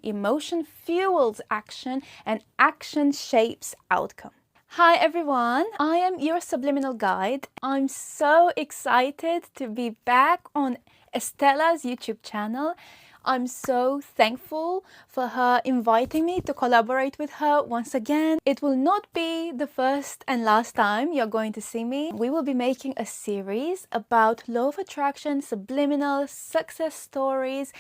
Emotion fuels action and action shapes outcome. Hi everyone, I am your subliminal guide. I'm so excited to be back on Estella's YouTube channel. I'm so thankful for her inviting me to collaborate with her once again. It will not be the first and last time you're going to see me. We will be making a series about law of attraction, subliminal, success stories,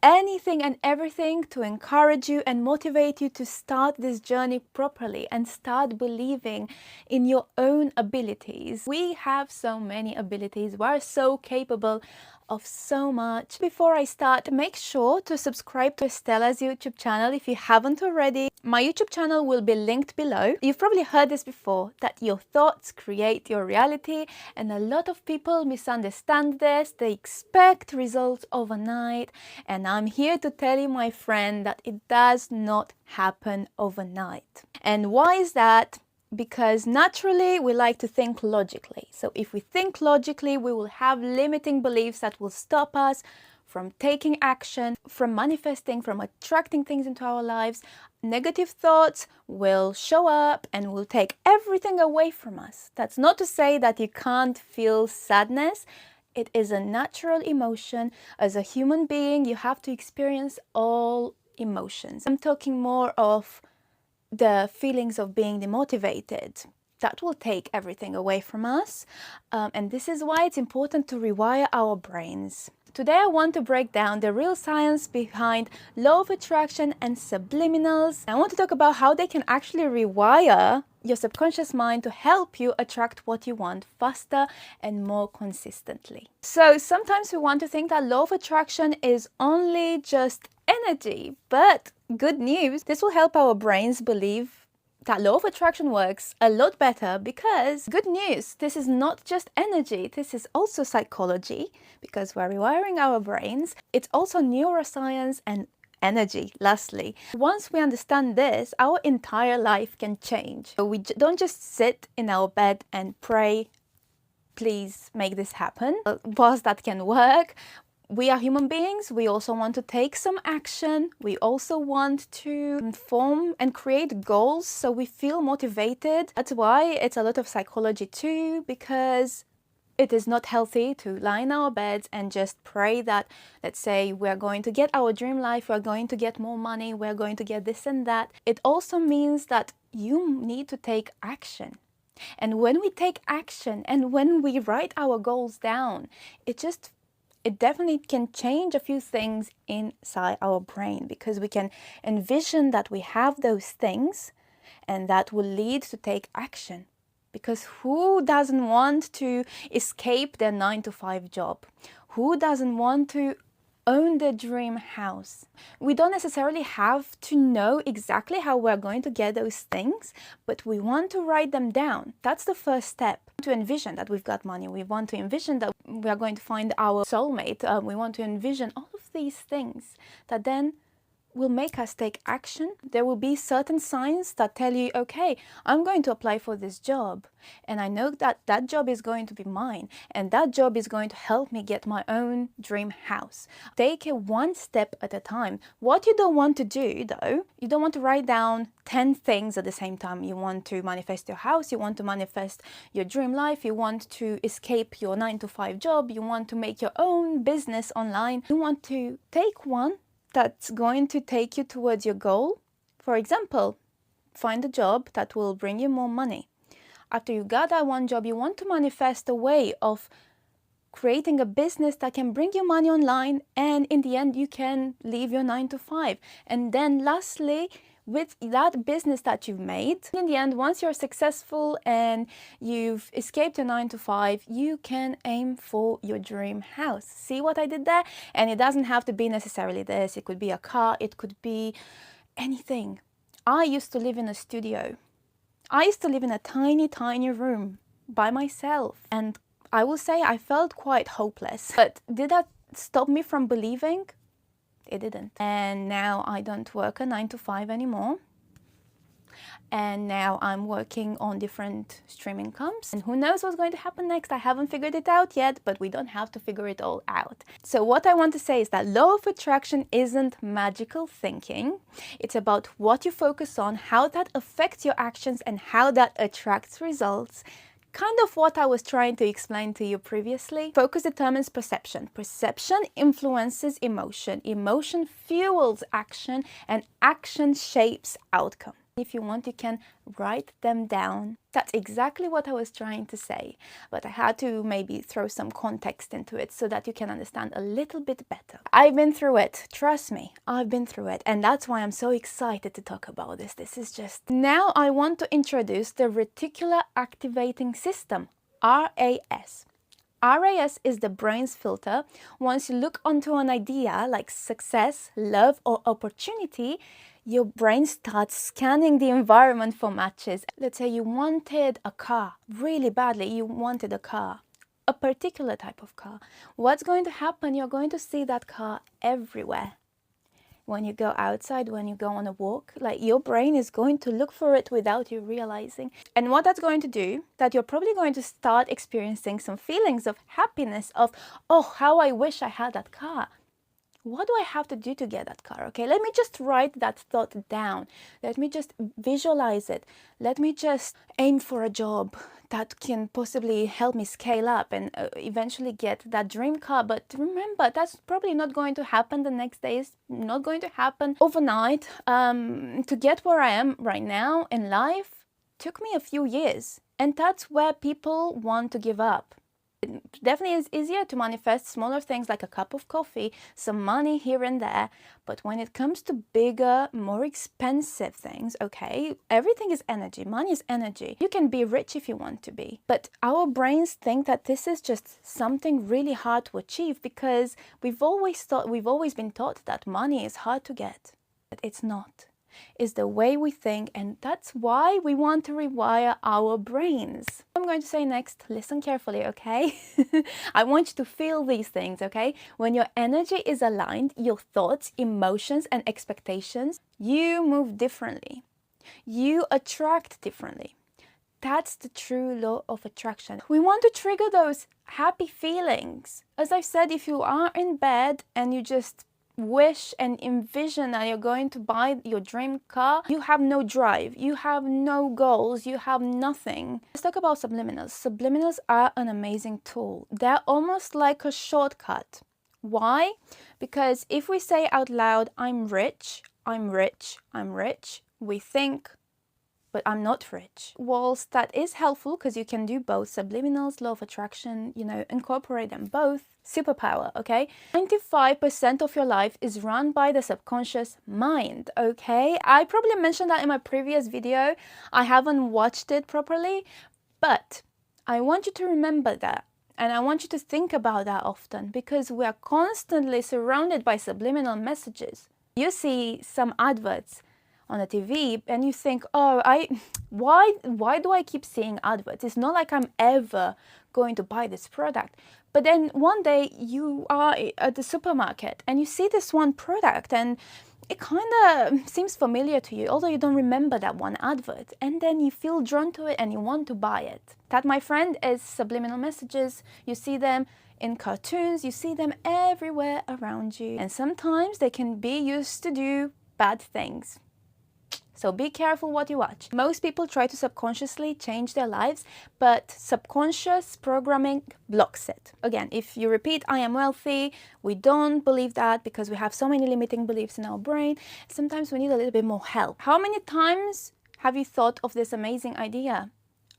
anything and everything to encourage you and motivate you to start this journey properly and start believing in your own abilities. We have so many abilities. We're so capable of so much. Before I start, make sure to subscribe to Estella's YouTube channel if you haven't already. My YouTube channel will be linked below. You've probably heard this before, that your thoughts create your reality, and a lot of people misunderstand this. They expect results overnight, and I'm here to tell you, my friend, that it does not happen overnight. And why is that? Because naturally we like to think logically. So if we think logically, we will have limiting beliefs that will stop us from taking action, from manifesting, from attracting things into our lives. Negative thoughts will show up and will take everything away from us. That's not to say that you can't feel sadness. It is a natural emotion. As a human being, you have to experience all emotions. I'm talking more of the feelings of being demotivated. That will take everything away from us. And this is why it's important to rewire our brains. Today I want to break down the real science behind law of attraction and subliminals. I want to talk about how they can actually rewire your subconscious mind to help you attract what you want faster and more consistently. So sometimes we want to think that law of attraction is only just energy, but good news, this will help our brains believe that law of attraction works a lot better, because good news, this is not just energy, this is also psychology, because we're rewiring our brains. It's also neuroscience and energy. Lastly, once we understand this, our entire life can change. So we don't just sit in our bed and pray, please make this happen. Whilst that can work, we are human beings. We also want to take some action. We also want to form and create goals so we feel motivated. That's why it's a lot of psychology too, because it is not healthy to lie in our beds and just pray that, let's say, we're going to get our dream life, we're going to get more money, we're going to get this and that. It also means that you need to take action. And when we take action and when we write our goals down, it definitely can change a few things inside our brain, because we can envision that we have those things, and that will lead to take action. Because who doesn't want to escape their 9-to-5 job? Who doesn't want to own the dream house? We don't necessarily have to know exactly how we're going to get those things, but we want to write them down. That's the first step. To envision that we've got money. We want to envision that we are going to find our soulmate. We want to envision all of these things that then will make us take action. There will be certain signs that tell you, okay, I'm going to apply for this job, and I know that that job is going to be mine, and that job is going to help me get my own dream house. Take it one step at a time. What you don't want to do, though, you don't want to write down 10 things at the same time. You want to manifest your house, you want to manifest your dream life, you want to escape your 9-to-5 job, you want to make your own business online. You want to take one that's going to take you towards your goal. For example, find a job that will bring you more money. After you got that one job, you want to manifest a way of creating a business that can bring you money online, and in the end you can leave your 9-to-5. And then lastly, with that business that you've made, in the end, once you're successful and you've escaped your 9-to-5, you can aim for your dream house. See what I did there? And it doesn't have to be necessarily this. It could be a car, it could be anything. I used to live in a studio. I used to live in a tiny room by myself, and I will say I felt quite hopeless. But did that stop me from believing? It didn't. And now I don't work a 9-to-5 anymore. And now I'm working on different stream incomes, and who knows what's going to happen next. I haven't figured it out yet, but we don't have to figure it all out. So what I want to say is that law of attraction isn't magical thinking. It's about what you focus on, how that affects your actions, and how that attracts results. Kind of what I was trying to explain to you previously. Focus determines perception. Perception influences emotion. Emotion fuels action, and action shapes outcome. If you want, you can write them down. That's exactly what I was trying to say, but I had to maybe throw some context into it so that you can understand a little bit better. I've been through it. Trust me, I've been through it, and that's why I'm so excited to talk about this. This is just... Now I want to introduce the reticular activating system, RAS. RAS is the brain's filter. Once you look onto an idea like success, love, or opportunity, your brain starts scanning the environment for matches. Let's say you wanted a car, really badly, you wanted a car, a particular type of car. What's going to happen? You're going to see that car everywhere. When you go outside, when you go on a walk, like your brain is going to look for it without you realizing. And what that's going to do, that you're probably going to start experiencing some feelings of happiness, of, oh, how I wish I had that car. What do I have to do to get that car? Okay, let me just write that thought down. Let me just visualize it. Let me just aim for a job that can possibly help me scale up and eventually get that dream car. But remember, that's probably not going to happen the next day. It's not going to happen overnight. To get where I am right now in life took me a few years. And that's where people want to give up. It definitely is easier to manifest smaller things like a cup of coffee, some money here and there. But when it comes to bigger, more expensive things, okay, everything is energy. Money is energy. You can be rich if you want to be. But our brains think that this is just something really hard to achieve because we've always been taught that money is hard to get. But it's not. Is the way we think, and that's why we want to rewire our brains. I'm going to say next, listen carefully, okay? I want you to feel these things, okay? When your energy is aligned, your thoughts, emotions, and expectations, you move differently. You attract differently. That's the true law of attraction. We want to trigger those happy feelings. As I've said, if you are in bed and you just wish and envision that you're going to buy your dream car, you have no drive, you have no goals, you have nothing. Let's talk about subliminals. Subliminals are an amazing tool. They're almost like a shortcut. Why? Because if we say out loud, I'm rich, I'm rich, I'm rich, we think, but I'm not rich. Whilst that is helpful because you can do both, subliminals, law of attraction, you know, incorporate them both. Superpower, okay? 95% of your life is run by the subconscious mind, okay? I probably mentioned that in my previous video. I haven't watched it properly, but I want you to remember that. And I want you to think about that often because we are constantly surrounded by subliminal messages. You see some adverts on the TV and you think, oh, why do I keep seeing adverts? It's not like I'm ever going to buy this product. But then one day you are at the supermarket and you see this one product and it kind of seems familiar to you, although you don't remember that one advert. And then you feel drawn to it and you want to buy it. That, my friend, is subliminal messages. You see them in cartoons, you see them everywhere around you. And sometimes they can be used to do bad things. So be careful what you watch. Most people try to subconsciously change their lives, but subconscious programming blocks it. Again, if you repeat, I am wealthy, we don't believe that because we have so many limiting beliefs in our brain. Sometimes we need a little bit more help. How many times have you thought of this amazing idea?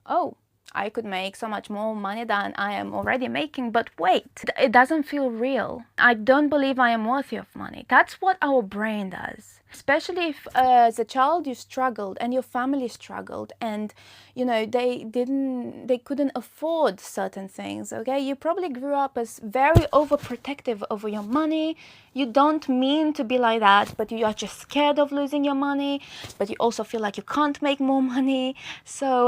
Oh, I could make so much more money than I am already making, but wait, it doesn't feel real. I don't believe I am worthy of money. That's what our brain does. Especially if as a child you struggled and your family struggled and you know they couldn't afford certain things, okay? You probably grew up as very overprotective over your money. You don't mean to be like that, but you are just scared of losing your money, but you also feel like you can't make more money. So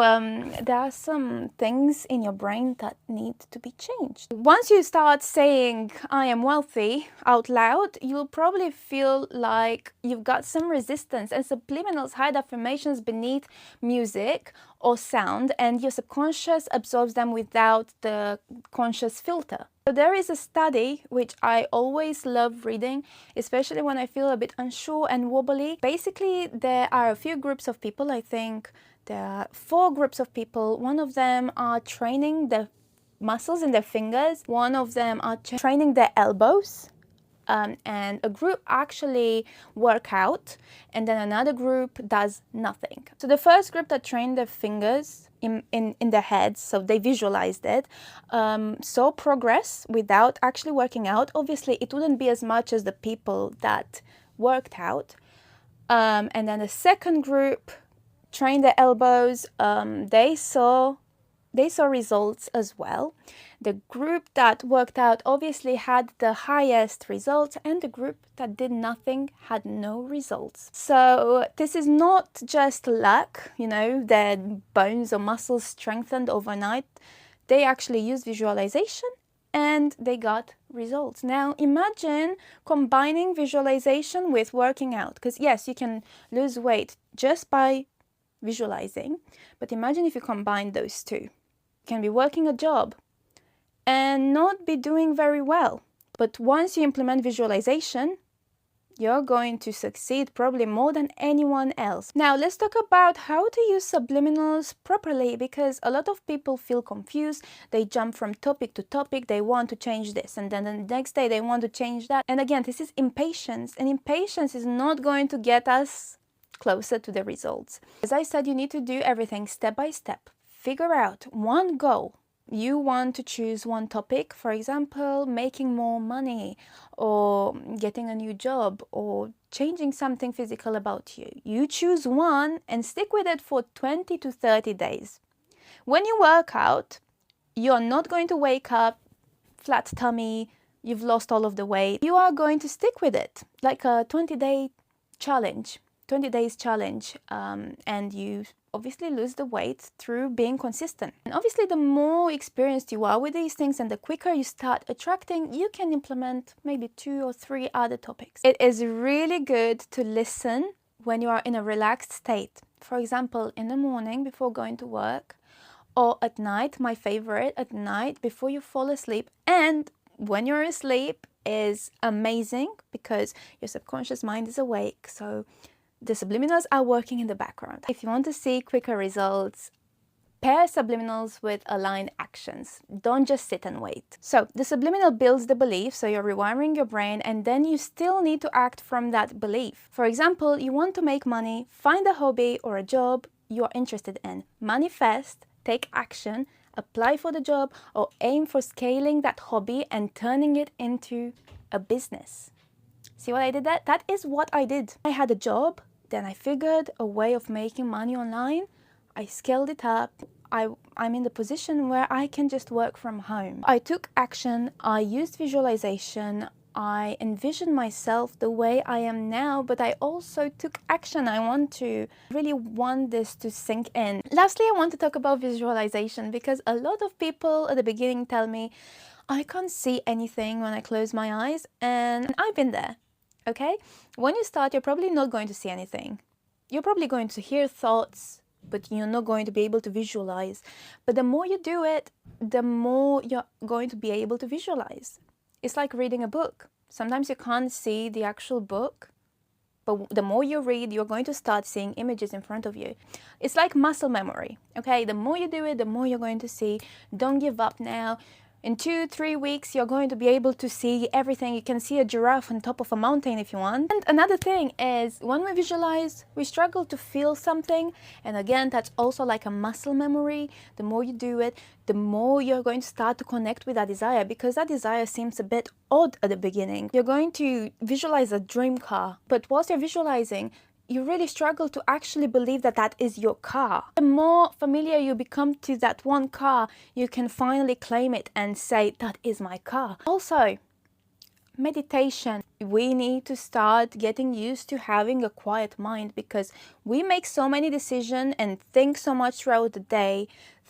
there are some some things in your brain that need to be changed. Once you start saying I am wealthy out loud, you'll probably feel like you've got some resistance, and subliminals hide affirmations beneath music or sound, and your subconscious absorbs them without the conscious filter. So there is a study which I always love reading, especially when I feel a bit unsure and wobbly. Basically, there are a few groups of people. I think there are 4 groups of people. One of them are training the muscles in their fingers. One of them are training their elbows. And a group actually work out, and then another group does nothing. So the first group that trained their fingers in their heads, so they visualized it, saw progress without actually working out. Obviously, it wouldn't be as much as the people that worked out. And then the second group trained their elbows. They saw results as well. The group that worked out obviously had the highest results, and the group that did nothing had no results. So this is not just luck, you know, their bones or muscles strengthened overnight. They actually used visualization and they got results. Now imagine combining visualization with working out, because yes, you can lose weight just by visualizing, but imagine if you combine those two. You can be working a job and not be doing very well, but once you implement visualization, you're going to succeed probably more than anyone else. Now let's talk about how to use subliminals properly, because a lot of people feel confused. They jump from topic to topic. They want to change this, and then the next day they want to change that. And again, this is impatience, and impatience is not going to get us closer to the results. As I said, you need to do everything step by step. Figure out one goal. You want to choose one topic, for example, making more money, or getting a new job, or changing something physical about you. You choose one and stick with it for 20 to 30 days. When you work out, you're not going to wake up flat tummy, you've lost all of the weight. You are going to stick with it, like a 20-day challenge. 20 days challenge, and you obviously lose the weight through being consistent. And obviously, the more experienced you are with these things and the quicker you start attracting, you can implement maybe 2 or 3 other topics. It is really good to listen when you are in a relaxed state. For example, in the morning before going to work, or at night, my favorite, at night before you fall asleep, and when you're asleep is amazing because your subconscious mind is awake. So the subliminals are working in the background. If you want to see quicker results, pair subliminals with aligned actions. Don't just sit and wait. So the subliminal builds the belief, so you're rewiring your brain, and then you still need to act from that belief. For example, you want to make money, find a hobby or a job you're interested in. Manifest, take action, apply for the job, or aim for scaling that hobby and turning it into a business. See what I did there? That is what I did. I had a job. Then I figured a way of making money online. I scaled it up. I'm in the position where I can just work from home. I took action. I used visualization. I envisioned myself the way I am now, but I also took action. I really want this to sink in. Lastly, I want to talk about visualization, because a lot of people at the beginning tell me, I can't see anything when I close my eyes, and I've been there. Okay? When you start, you're probably not going to see anything. You're probably going to hear thoughts, but you're not going to be able to visualize. But the more you do it, the more you're going to be able to visualize. It's like reading a book. Sometimes you can't see the actual book, but the more you read, you're going to start seeing images in front of you. It's like muscle memory. Okay? The more you do it, the more you're going to see. Don't give up now. In 2-3 weeks, you're going to be able to see everything. You can see a giraffe on top of a mountain if you want. And another thing is, when we visualize, we struggle to feel something. And again, that's also like a muscle memory. The more you do it, the more you're going to start to connect with that desire, because that desire seems a bit odd at the beginning. You're going to visualize a dream car, but whilst you're visualizing, you really struggle to actually believe that that is your car. The more familiar you become to that one car, you can finally claim it and say, that is my car. Also, meditation. We need to start getting used to having a quiet mind, because we make so many decisions and think so much throughout the day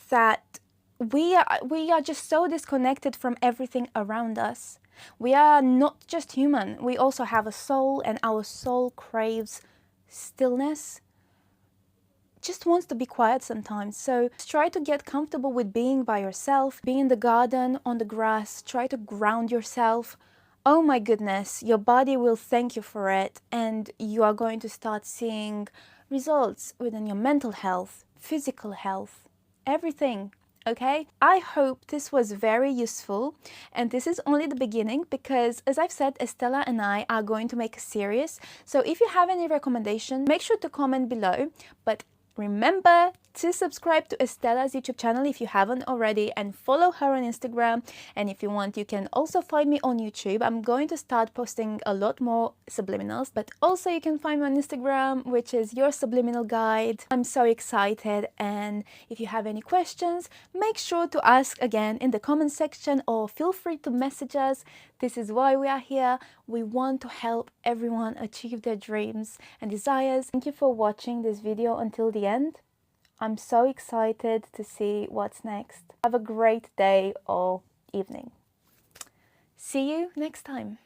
that we are just so disconnected from everything around us. We are not just human, we also have a soul, and our soul craves stillness, just wants to be quiet sometimes. So try to get comfortable with being by yourself, be in the garden, on the grass, try to ground yourself. Oh my goodness, your body will thank you for it, and you are going to start seeing results within your mental health, physical health, everything. Okay, I hope this was very useful, and this is only the beginning, because as I've said, Estella and I are going to make a series. So if you have any recommendation, make sure to comment below. But remember to subscribe to Estella's YouTube channel if you haven't already, and follow her on Instagram. And if you want, you can also find me on YouTube. I'm going to start posting a lot more subliminals, but also you can find me on Instagram, which is Your Subliminal Guide. I'm so excited, and if you have any questions, make sure to ask again in the comment section, or feel free to message us. This is why we are here. We want to help everyone achieve their dreams and desires. Thank you for watching this video until the end. I'm so excited to see what's next. Have a great day or evening. See you next time.